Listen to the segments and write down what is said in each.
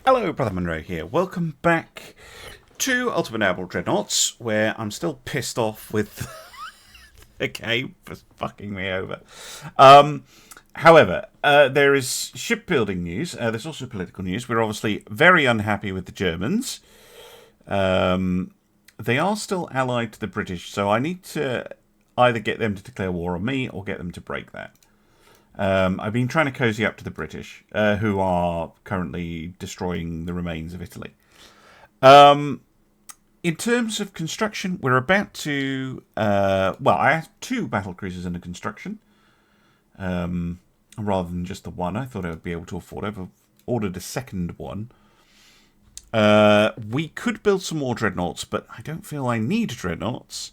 Hello, Brother Monroe here. Welcome back to Ultimate Naval Dreadnoughts, where I'm still pissed off with the game for fucking me over. However, there is shipbuilding news. There's also political news. We're obviously very unhappy with the Germans. They are still allied to the British, so I need to either get them to declare war on me or get them to break that. I've been trying to cozy up to the British, who are currently destroying the remains of Italy. In terms of construction, we're about to... I have 2 battle cruisers under construction, rather than just the one. I thought I would be able to afford it. I've ordered a second one. We could build some more dreadnoughts, but I don't feel I need dreadnoughts.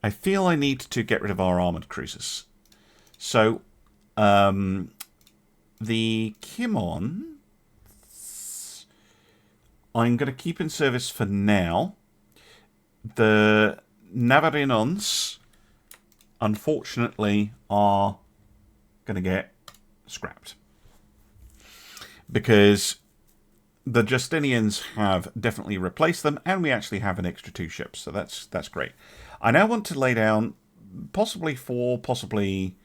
I feel I need to get rid of our armoured cruisers. So... the Kimon, I'm going to keep in service for now. The Navarinons, unfortunately, are going to get scrapped. Because the Justinians have definitely replaced them, and we actually have an extra 2 ships, so that's great. I now want to lay down possibly 4, possibly...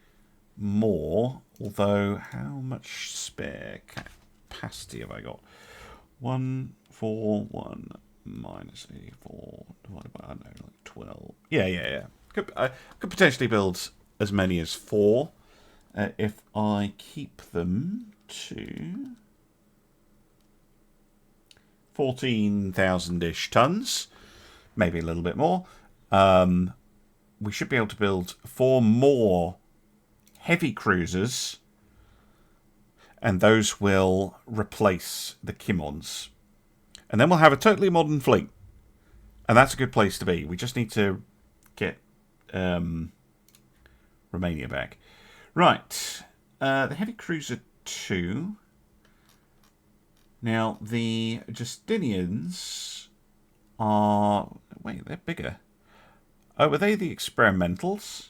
more, although how much spare capacity have I got? 1, 4, 1 minus 84 divided by, I don't know, like 12. Yeah. I could potentially build as many as 4 if I keep them to 14,000-ish tons, maybe a little bit more. We should be able to build 4 more heavy cruisers, and those will replace the Kimons. And then we'll have a totally modern fleet. And that's a good place to be. We just need to get Romania back. Right. The heavy cruiser 2. Now, the Justinians are... Wait, they're bigger. Oh, were they the experimentals?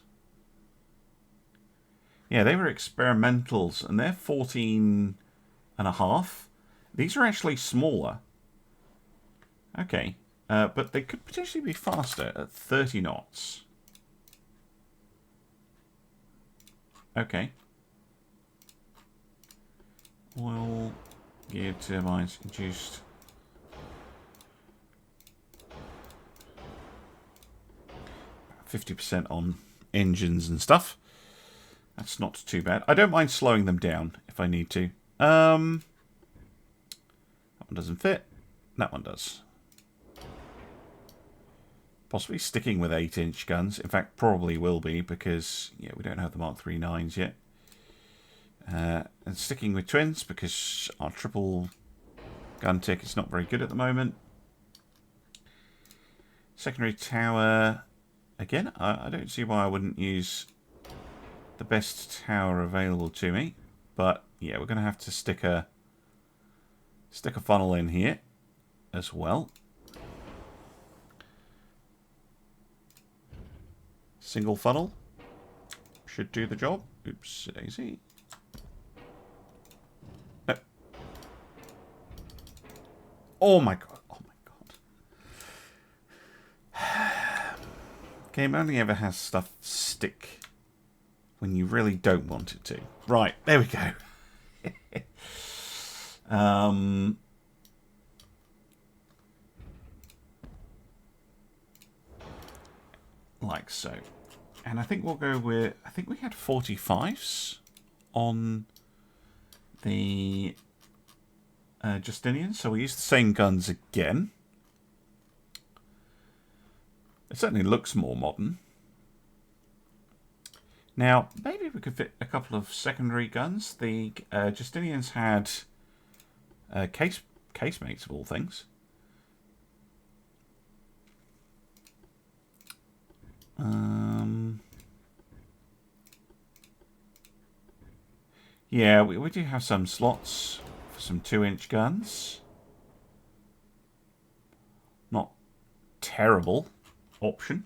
Yeah, they were experimentals, and they're 14.5. These are actually smaller. Okay, but they could potentially be faster at 30 knots. Okay. Oil, gear turbines induced. %50 on engines and stuff. That's not too bad. I don't mind slowing them down if I need to. That one doesn't fit. That one does. Possibly sticking with 8-inch guns. In fact, probably will be because we don't have the Mark III 9s yet. And sticking with twins because our triple gun tick is not very good at the moment. Secondary tower. Again, I don't see why I wouldn't use... the best tower available to me, but yeah, we're going to have to stick a funnel in here as well. Single funnel should do the job. Oops, daisy. No. Oh my god! Oh my god! Game only ever has stuff stick when you really don't want it to. Right, there we go. Like so. And I think we'll go with... I think we had 45s on the Justinian, so we use the same guns again. It certainly looks more modern. Now, maybe we could fit a couple of secondary guns. The Justinians had casemates of all things. Yeah, we do have some slots for some 2-inch guns. Not terrible option.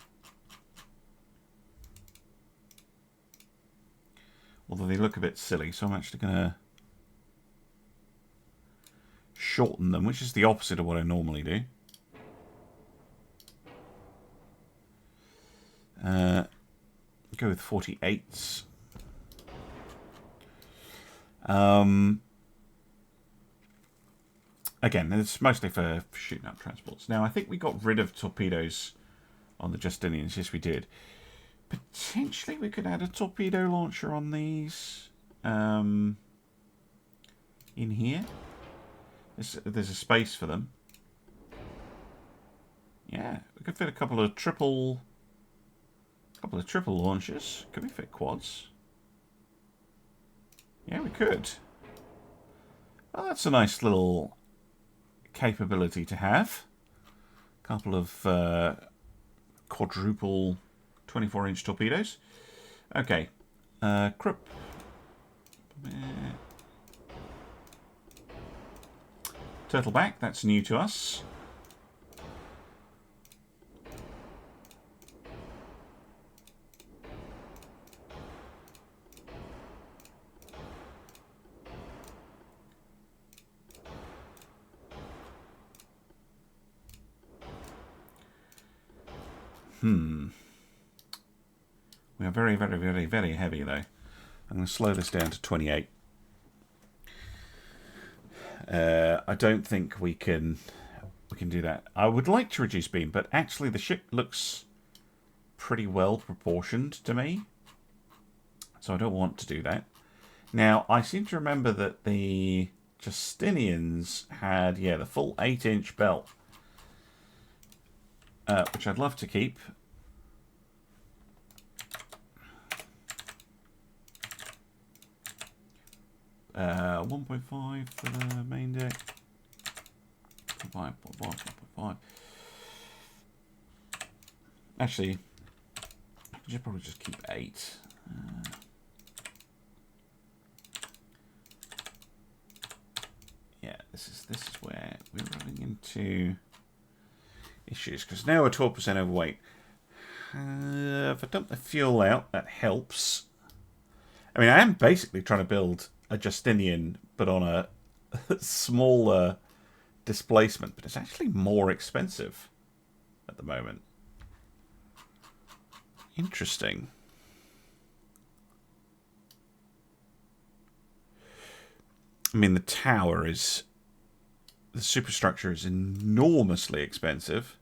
Although they look a bit silly, so I'm actually going to shorten them, which is the opposite of what I normally do. Go with 48s. Again, it's mostly for shooting up transports. Now, I think we got rid of torpedoes on the Justinians. Yes, we did. Potentially, we could add a torpedo launcher on these. In here. There's a space for them. Yeah, we could fit a couple of triple launchers. Could we fit quads? Yeah, we could. Well, that's a nice little capability to have. A couple of quadruple 24-inch torpedoes. Okay. Krupp. Turtleback, that's new to us. We are very, very, very, very heavy, though. I'm going to slow this down to 28. I don't think we can do that. I would like to reduce beam, but actually the ship looks pretty well proportioned to me. So I don't want to do that. Now, I seem to remember that the Justinians had, yeah, the full 8-inch belt. Which I'd love to keep. Uh, 1.5 for the main deck. 1.5. Actually, I should probably just keep 8. Yeah, this is where we're running into issues, because now we're 12% overweight. If I dump the fuel out, that helps. I mean, I am basically trying to build a Justinian, but on a smaller displacement, but it's actually more expensive at the moment. Interesting. I mean, the superstructure is enormously expensive.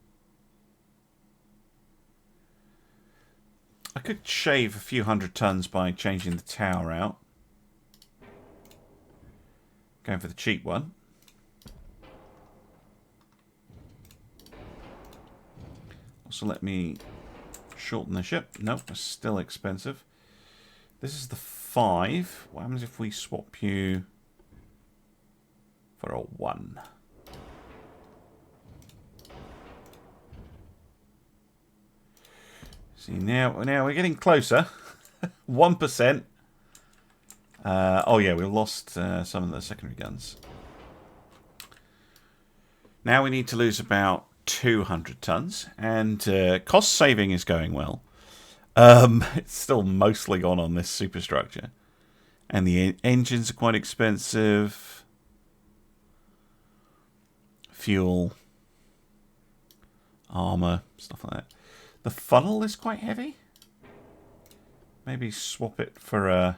I could shave a few 100 tons by changing the tower out. Going for the cheap one. Also, let me shorten the ship. Nope, it's still expensive. This is the 5. What happens if we swap you for a 1? See, now we're getting closer. 1%. Oh yeah, we lost some of the secondary guns. Now we need to lose about 200 tons, and cost saving is going well. It's still mostly gone on this superstructure, and the engines are quite expensive. Fuel, armor, stuff like that. The funnel is quite heavy. Maybe swap it for a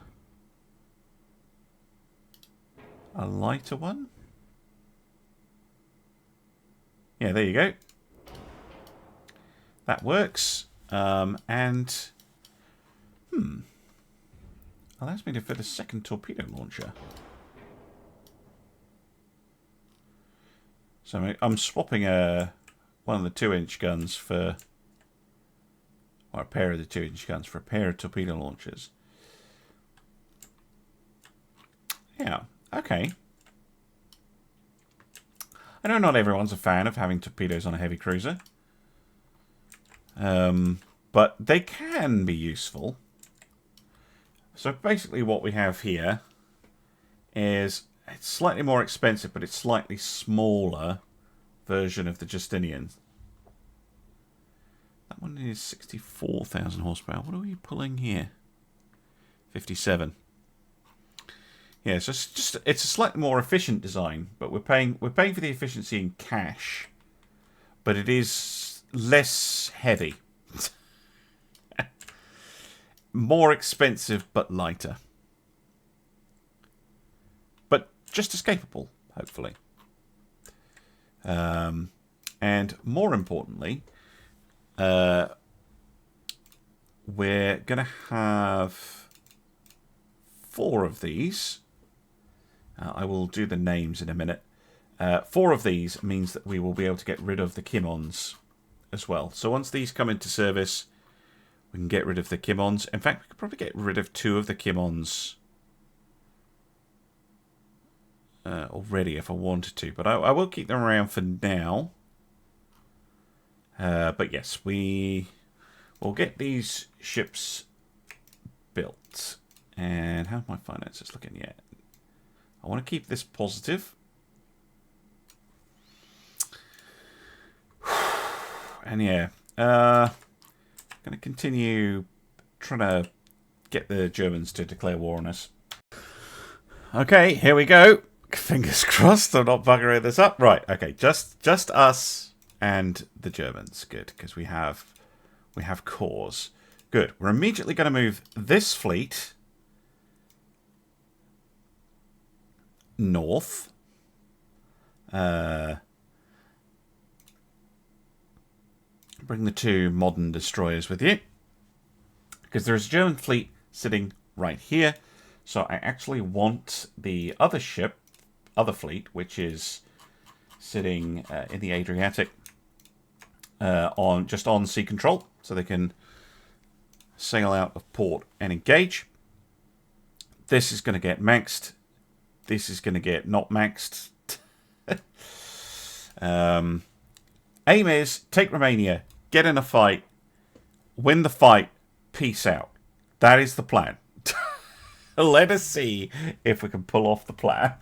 lighter one. Yeah, there you go. That works. And allows me to fit a second torpedo launcher. So I'm swapping one of the 2-inch guns for, or a pair of the 2-inch guns for a pair of torpedo launchers. Yeah, okay. I know not everyone's a fan of having torpedoes on a heavy cruiser. But they can be useful. So basically what we have here is, it's slightly more expensive, but it's slightly smaller version of the Justinian. That one is 64,000 horsepower. What are we pulling here? 57. Yeah, so it's a slightly more efficient design, but we're paying for the efficiency in cash, but it is less heavy. More expensive but lighter. But just escapable, hopefully. And more importantly, we're going to have 4 of these. I will do the names in a minute. 4 of these means that we will be able to get rid of the Kimons as well. So once these come into service, we can get rid of the Kimons. In fact, we could probably get rid of 2 of the Kimons already if I wanted to. But I will keep them around for now. But yes, we will get these ships built. And how's my finances looking yet? I want to keep this positive. And yeah, going to continue trying to get the Germans to declare war on us. Okay, here we go. Fingers crossed I'm not buggering this up. Right, okay, just us and the Germans. Good, because we have cause. Good. We're immediately going to move this fleet north. Bring the 2 modern destroyers with you, because there's a German fleet sitting right here. So I actually want the other fleet, which is sitting in the Adriatic, just on sea control, so they can sail out of port and engage. This is going to get maxed. This is going to get not maxed. Aim is take Romania, get in a fight, win the fight, peace out. That is the plan. Let us see if we can pull off the plan.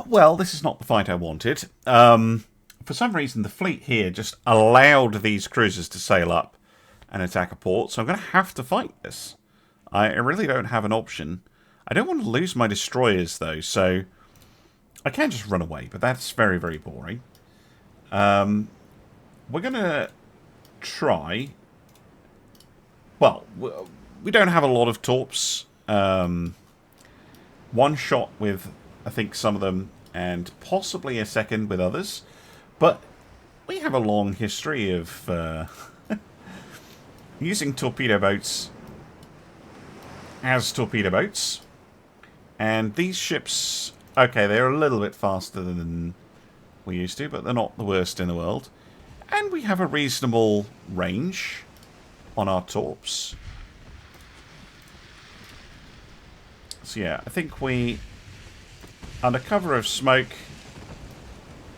Well, this is not the fight I wanted. For some reason, the fleet here just allowed these cruisers to sail up and attack a port, so I'm going to have to fight this. I really don't have an option. I don't want to lose my destroyers, though, so I can just run away, but that's very, very boring. We're going to try... Well, we don't have a lot of torps. One shot with, I think, some of them, and possibly a second with others. But we have a long history of using torpedo boats as torpedo boats. And these ships, okay, they're a little bit faster than we used to, but they're not the worst in the world. And we have a reasonable range on our torps. So yeah, I think we, under cover of smoke,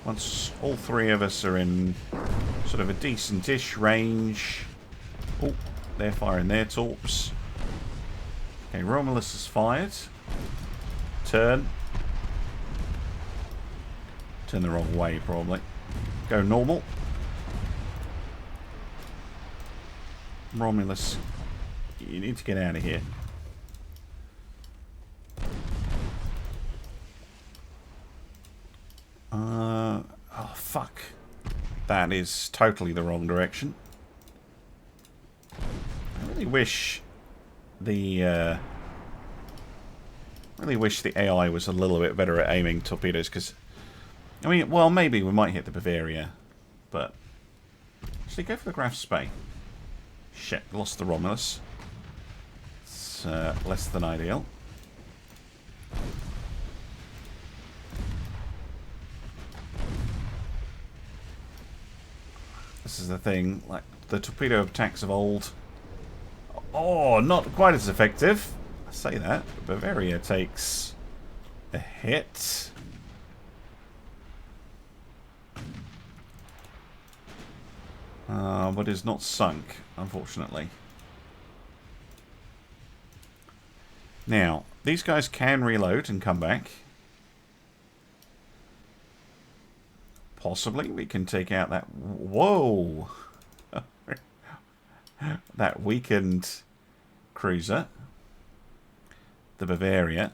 once all 3 of us are in sort of a decent-ish range... Oh, they're firing their torps. Okay, Romulus is fired. Turn. Turn the wrong way, probably. Go normal. Romulus, you need to get out of here. Oh, fuck. That is totally the wrong direction. I really wish the AI was a little bit better at aiming torpedoes, because, I mean, well, maybe we might hit the Bavaria, but actually go for the Graf Spee. Shit, lost the Romulus. It's less than ideal. This is the thing, like the torpedo attacks of old. Oh, not quite as effective. I say that. Bavaria takes a hit. But is not sunk, unfortunately. Now, these guys can reload and come back. Possibly we can take out that... Whoa! That weakened cruiser. The Bavaria.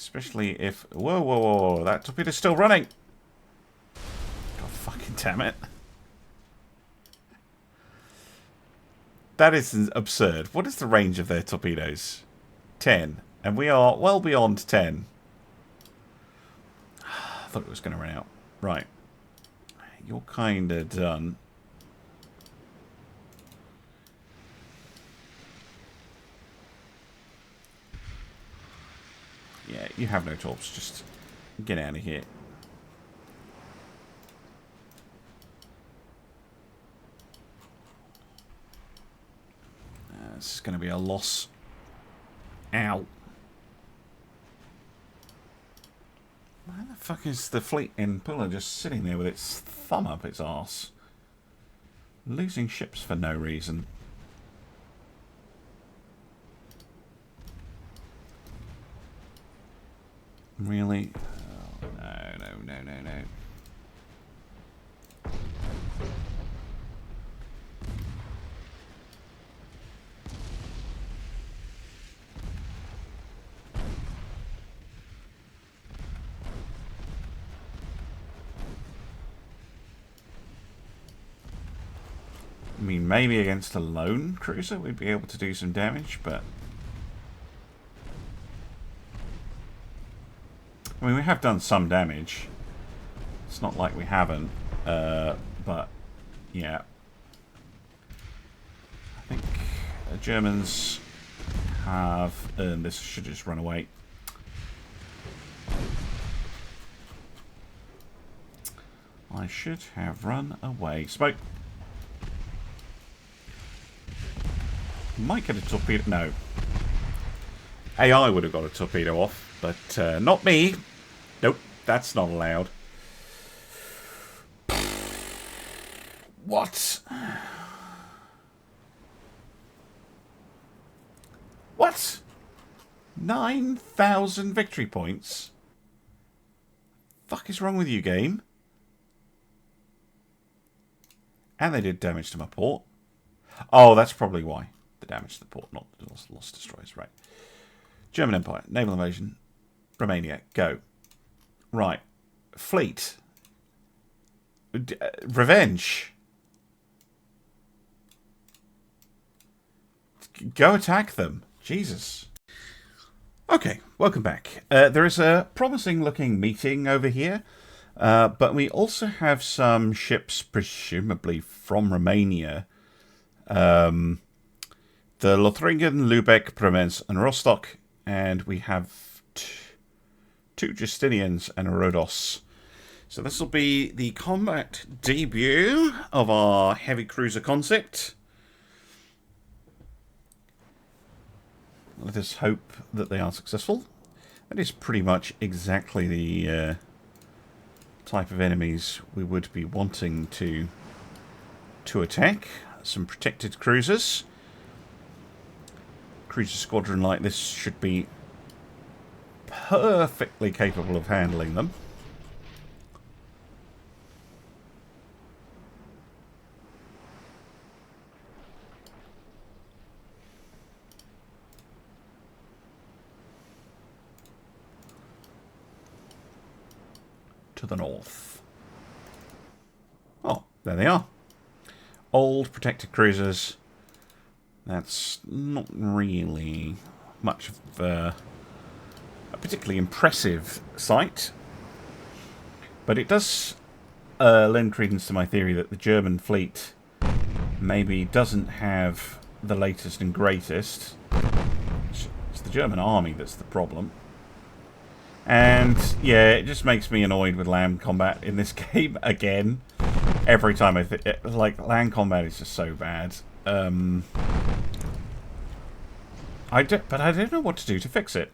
Especially if... Whoa, whoa, whoa, that torpedo's still running! God fucking damn it. That is absurd. What is the range of their torpedoes? 10. And we are well beyond 10. I thought it was going to run out. Right. You're kind of done. Yeah, you have no torps. Just get out of here. This is going to be a loss. Ow. Why the fuck is the fleet in Pula just sitting there with its thumb up its arse? Losing ships for no reason. Really? Oh, no. I mean, maybe against a lone cruiser we'd be able to do some damage, but... I mean, we have done some damage. It's not like we haven't, but, yeah. I think the Germans have earned this. Should just run away. I should have run away. Smoke! Might get a torpedo. No. AI would have got a torpedo off, but not me. Nope, that's not allowed. What? What? 9,000 victory points? Fuck is wrong with you, game? And they did damage to my port. Oh, that's probably why. The damage to the port, not the lost destroyers, right. German Empire, naval invasion, Romania, go. Right. Fleet. Revenge. Go attack them. Jesus. Okay, welcome back. There is a promising looking meeting over here, but we also have some ships, presumably from Romania. The Lothringen, Lübeck, Bremenz, and Rostock, and we have two Justinians and a Rhodos. So this will be the combat debut of our heavy cruiser concept. Let us hope that they are successful. That is pretty much exactly the type of enemies we would be wanting to attack. Some protected cruisers. Cruiser squadron like this should be perfectly capable of handling them. To the north. Oh, there they are. Old protected cruisers. That's not really much of a particularly impressive sight. But it does lend credence to my theory that the German fleet maybe doesn't have the latest and greatest. It's the German army that's the problem. And, yeah, it just makes me annoyed with land combat in this game again. Every time I think... Like, land combat is just so bad. But I don't know what to do to fix it.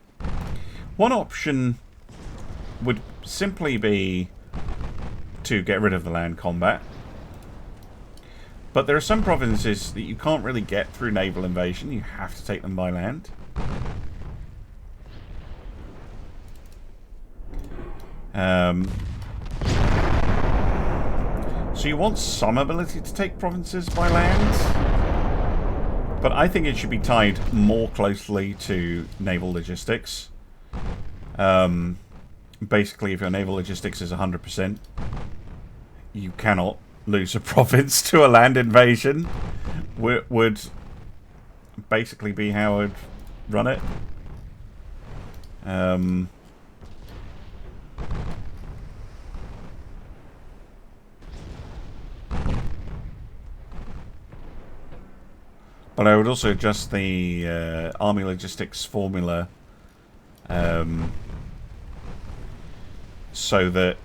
One option would simply be to get rid of the land combat. But there are some provinces that you can't really get through naval invasion. You have to take them by land. So you want some ability to take provinces by land, but I think it should be tied more closely to naval logistics. Basically, if your naval logistics is 100%, you cannot lose a province to a land invasion. Would basically be how I'd run it. But I would also adjust the army logistics formula so that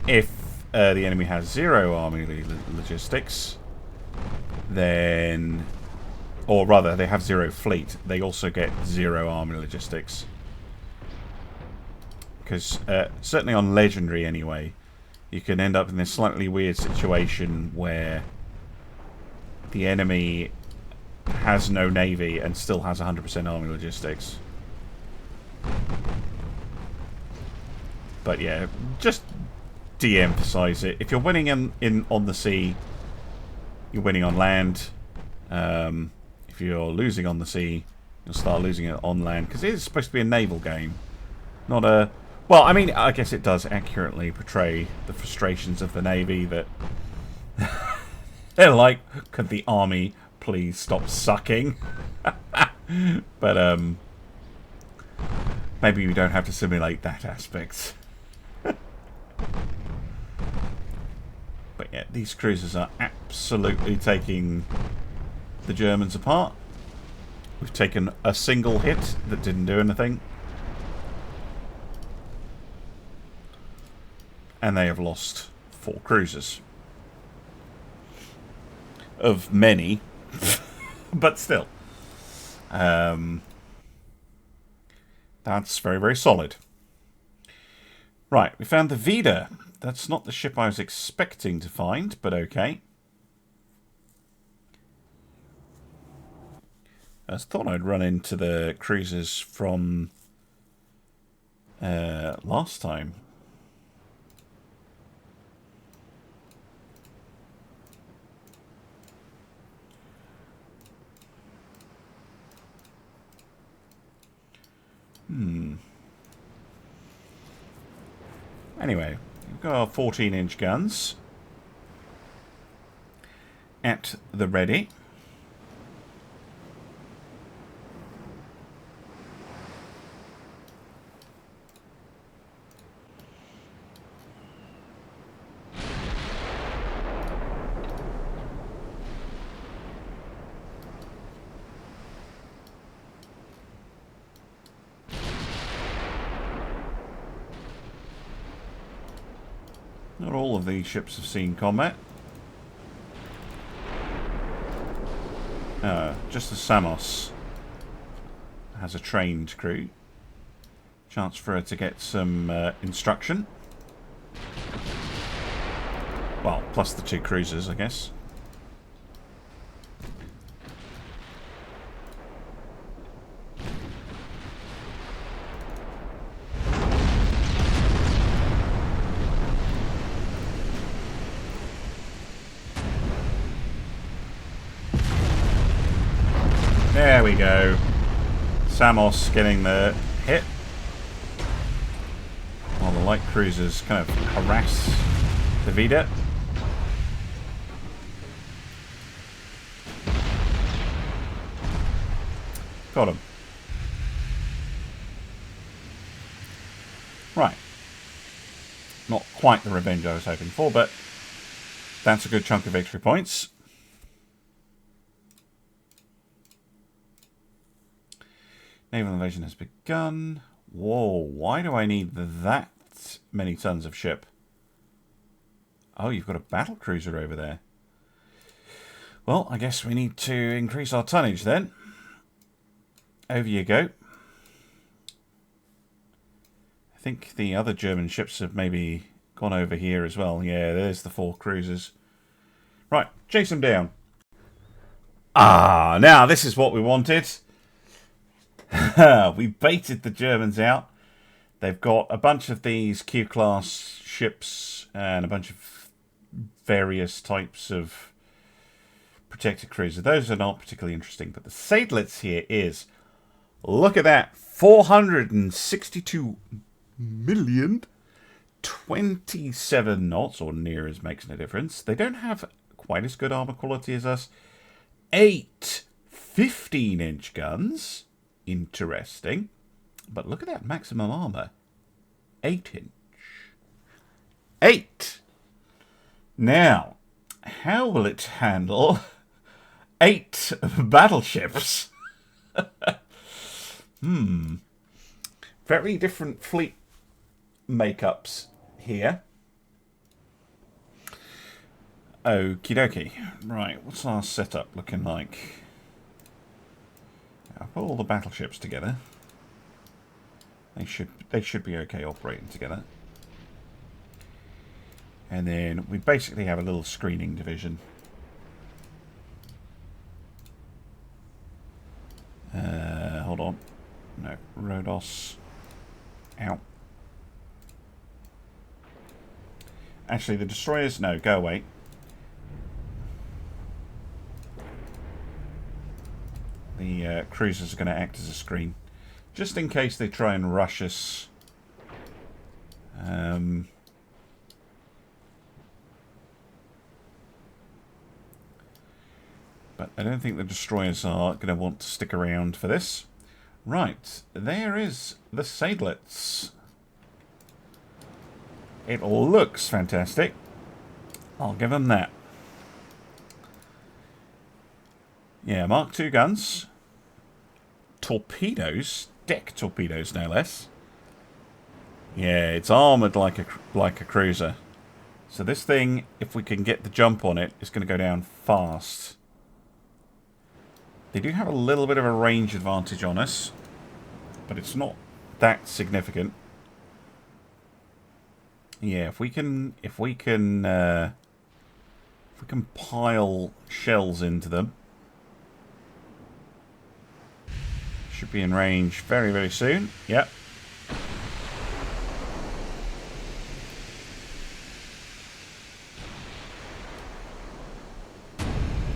if the enemy has 0 army logistics, then, or rather they have 0 fleet, they also get 0 army logistics. Because certainly on Legendary anyway, you can end up in this slightly weird situation where the enemy has no navy and still has 100% army logistics. But yeah, just de-emphasize it. If you're winning on the sea, you're winning on land. If you're losing on the sea, you'll start losing it on land, because it is supposed to be a naval game, not a... Well, I mean, I guess it does accurately portray the frustrations of the navy that they're like, could the army please stop sucking? But maybe we don't have to simulate that aspect. But yeah, these cruisers are absolutely taking the Germans apart. We've taken a single hit that didn't do anything. And they have lost 4 cruisers. Of many. But still. That's very, very solid. Right, we found the Vendar. That's not the ship I was expecting to find, but okay. I thought I'd run into the cruisers from last time. Anyway, we've got our 14-inch guns at the ready. Not all of these ships have seen combat. Just the Samos has a trained crew. Chance for her to get some instruction. Well, plus the 2 cruisers, I guess. There we go. Samos getting the hit. While the light cruisers kind of harass the Vendar. Got him. Right. Not quite the revenge I was hoping for, but that's a good chunk of victory points. Naval invasion has begun. Whoa, why do I need that many tons of ship? Oh, you've got a battle cruiser over there. Well, I guess we need to increase our tonnage then. Over you go. I think the other German ships have maybe gone over here as well. Yeah, there's the 4 cruisers. Right, chase them down. Ah, now this is what we wanted. We baited the Germans out. They've got a bunch of these Q-class ships and a bunch of various types of protected cruiser. Those are not particularly interesting, but the Seydlitz here is Look at that. 462 million. 27 knots, or near as makes no difference. They don't have quite as good armor quality as us. 8 15-inch guns. Interesting. But look at that maximum armor. 8-inch. 8! Now, how will it handle 8 battleships? Very different fleet makeups here. Okie dokie. Right, what's our setup looking like? I'll put all the battleships together. They should be okay operating together. And then we basically have a little screening division. Hold on. No, Rhodos. Out. Actually, the destroyers, no, go away. The cruisers are going to act as a screen. Just in case they try and rush us. But I don't think the destroyers are going to want to stick around for this. Right, there is the Sadelets. It looks fantastic. I'll give them that. Yeah, Mark II guns. Torpedoes. Deck torpedoes, no less. Yeah, it's armoured like a cruiser. So this thing, if we can get the jump on it, is going to go down fast. They do have a little bit of a range advantage on us, but it's not that significant. Yeah, if we can pile shells into them, should be in range very, very soon. Yep.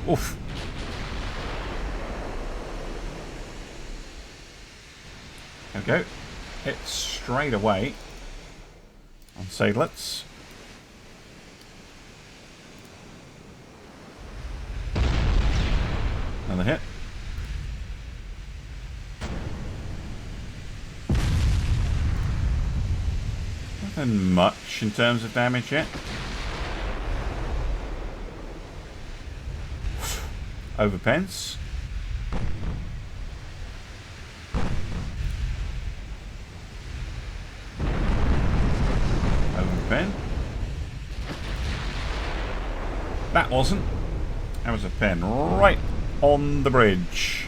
Oof. There we go. It's straight away on Sadelets. Another hit. Nothing much in terms of damage yet. Overpence. Overpen. That wasn't. That was a pen right on the bridge.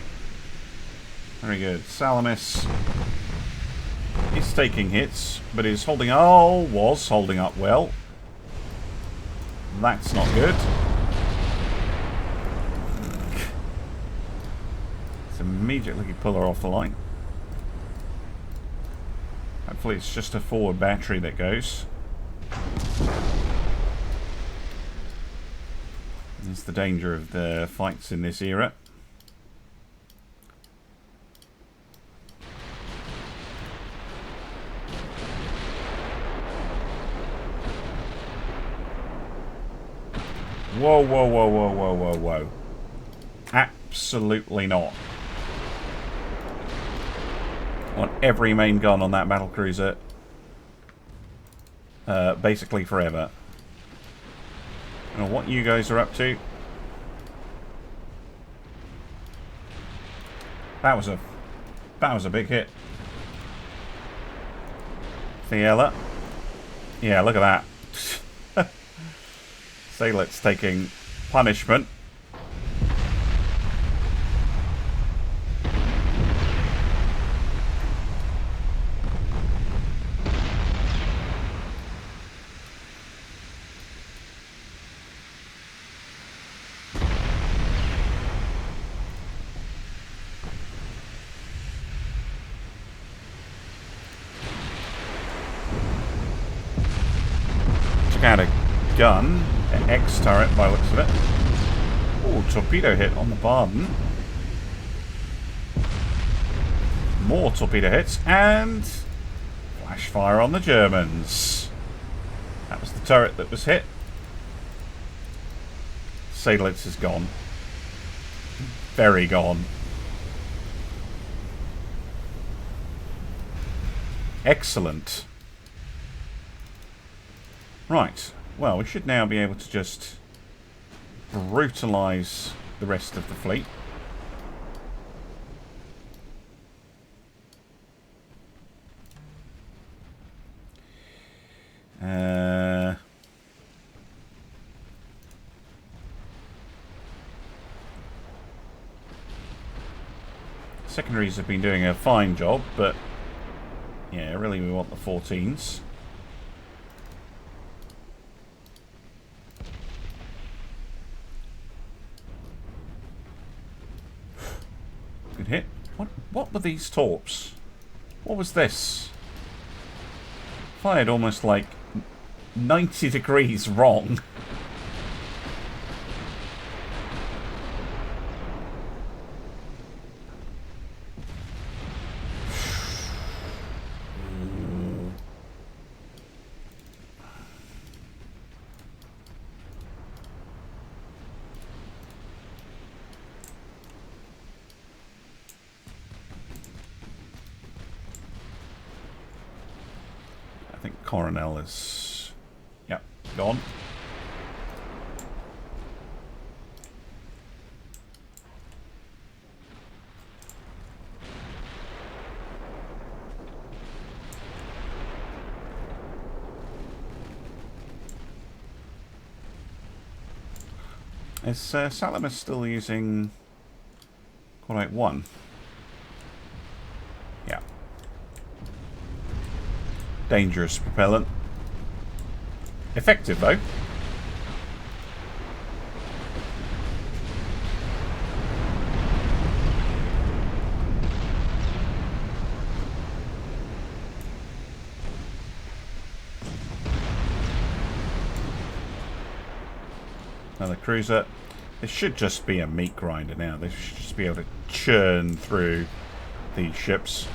Very good. Salamis is taking hits, but is holding. Oh, was holding up well. That's not good. Let's immediately pull her off the line. Hopefully it's just a forward battery that goes. That's the danger of the fights in this era. Whoa, whoa, whoa, whoa, whoa, whoa, whoa. Absolutely not. On every main gun on that battlecruiser. Basically forever. I don't know what you guys are up to. That was a big hit. Fiella. Yeah, look at that. Salet's taking punishment. Took out a gun. X turret by the looks of it. Oh, torpedo hit on the Barden. more torpedo hits, and flash fire on the Germans. That was the turret that was hit. Seydlitz is gone. Very gone. Excellent. Right. Well, we should now be able to just brutalise the rest of the fleet. Secondaries have been doing a fine job, but yeah, really we want the 14s. Good hit. What were these torps? What was this? Fired almost like 90 degrees wrong. Coronel is, yep, gone. Is Salamis still using Quite 1? Yeah. Dangerous propellant. Effective though. Another cruiser. This should just be a meat grinder now. They should just be able to churn through these ships.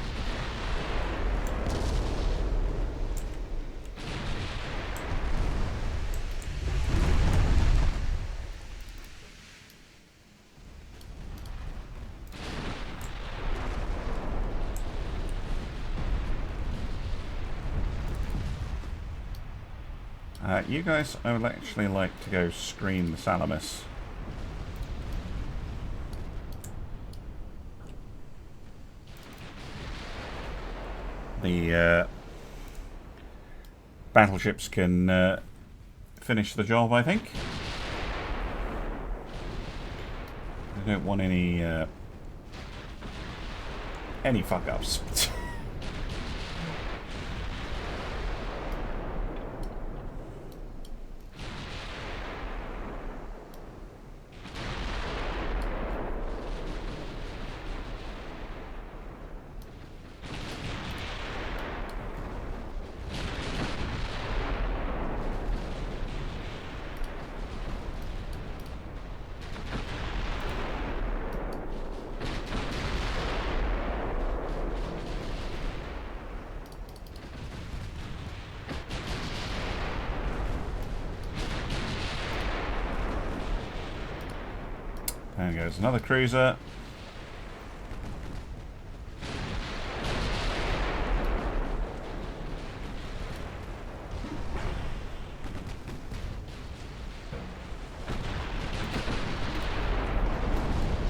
You guys, I would actually like to go screen the Salamis. The battleships can finish the job, I think. I don't want any fuck-ups. There goes another cruiser.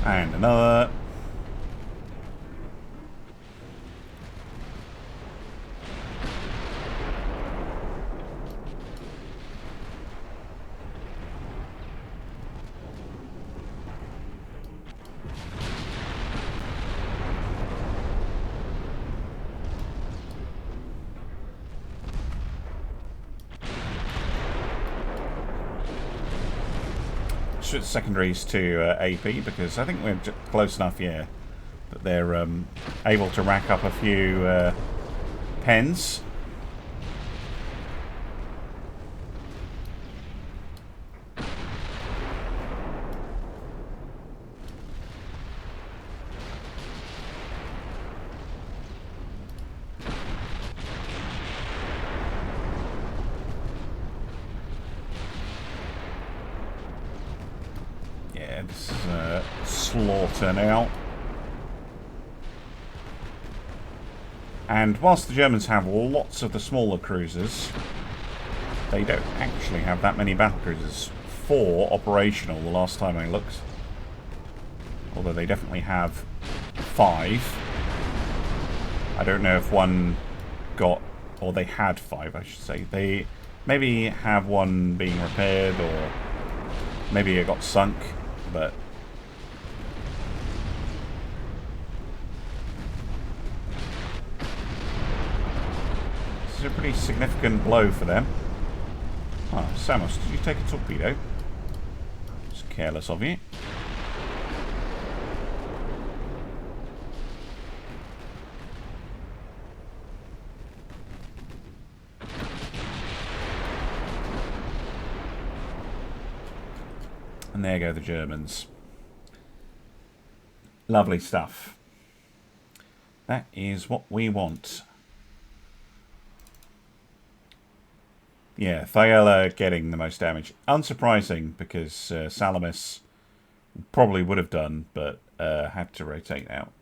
And another. Switch secondaries to AP because I think we're close enough, yeah, that they're able to rack up a few pens. Yeah, this is a slaughter now. And whilst the Germans have lots of the smaller cruisers, they don't actually have that many battle cruisers. 4 operational the last time I looked. Although they definitely have 5. I don't know if one got... Or they had 5, I should say. They maybe have one being repaired, or maybe it got sunk, but... This is a pretty significant blow for them. Oh, Samos, did you take a torpedo? It's careless of you. And there go the Germans. Lovely stuff. That is what we want. Yeah, Thyella getting the most damage. Unsurprising, because Salamis probably would have done, but had to rotate out.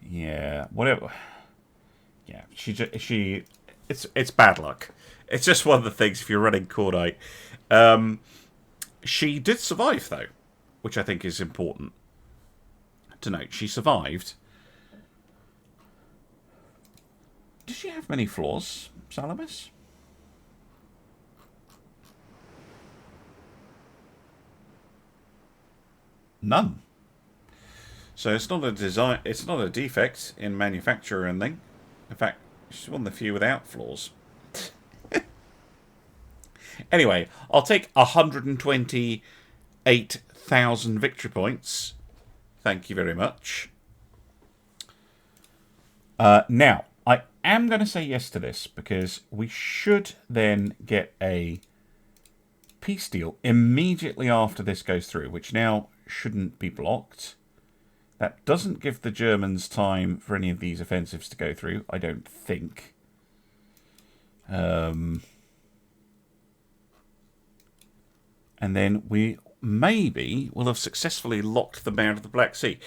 Yeah, whatever. Yeah, it's bad luck. It's just one of the things if you're running Cordite. She did survive, though, which I think is important to note. She survived. Does she have many flaws, Salamis? None. So it's not a design. It's not a defect in manufacture or anything. In fact, she's one of the few without flaws. Anyway, I'll take 128,000 victory points. Thank you very much. Now, I am going to say yes to this, because we should then get a peace deal immediately after this goes through, which now shouldn't be blocked. That doesn't give the Germans time for any of these offensives to go through, I don't think. And then we maybe will have successfully locked them out of the Black Sea.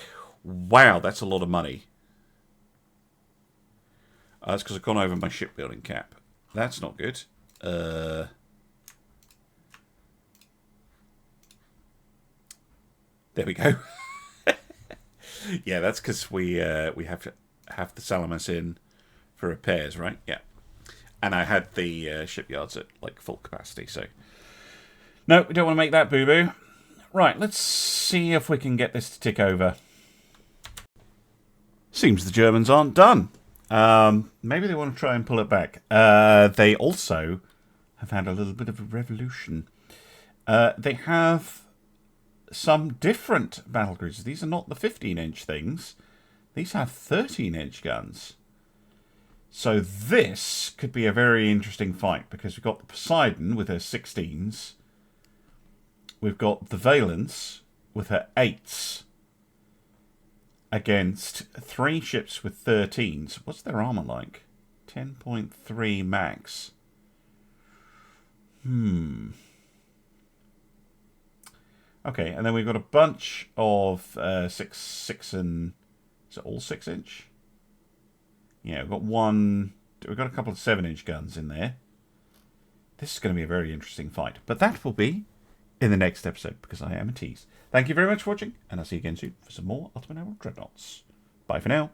Wow, that's a lot of money. That's because I've gone over my shipbuilding cap. That's not good. There we go. Yeah, that's because we have to have the Salamis in for repairs, right? Yeah. And I had the shipyards at like full capacity, so... No, we don't want to make that boo-boo. Right, let's see if we can get this to tick over. Seems the Germans aren't done. Maybe they want to try and pull it back. They also have had a little bit of a revolution. They have some different battle cruisers. These are not the 15-inch things. These have 13-inch guns. So this could be a very interesting fight, because we've got the Poseidon with her 16s. We've got the Valence with her 8s. Against 3 ships with 13s. What's their armor like? 10.3 max. Okay, and then we've got a bunch of 6 and... Is it all 6-inch? Yeah, we've got one... We've got a couple of 7-inch guns in there. This is going to be a very interesting fight. But that will be in the next episode, because I am a tease. Thank you very much for watching, and I'll see you again soon for some more Ultimate Naval Dreadnoughts. Bye for now.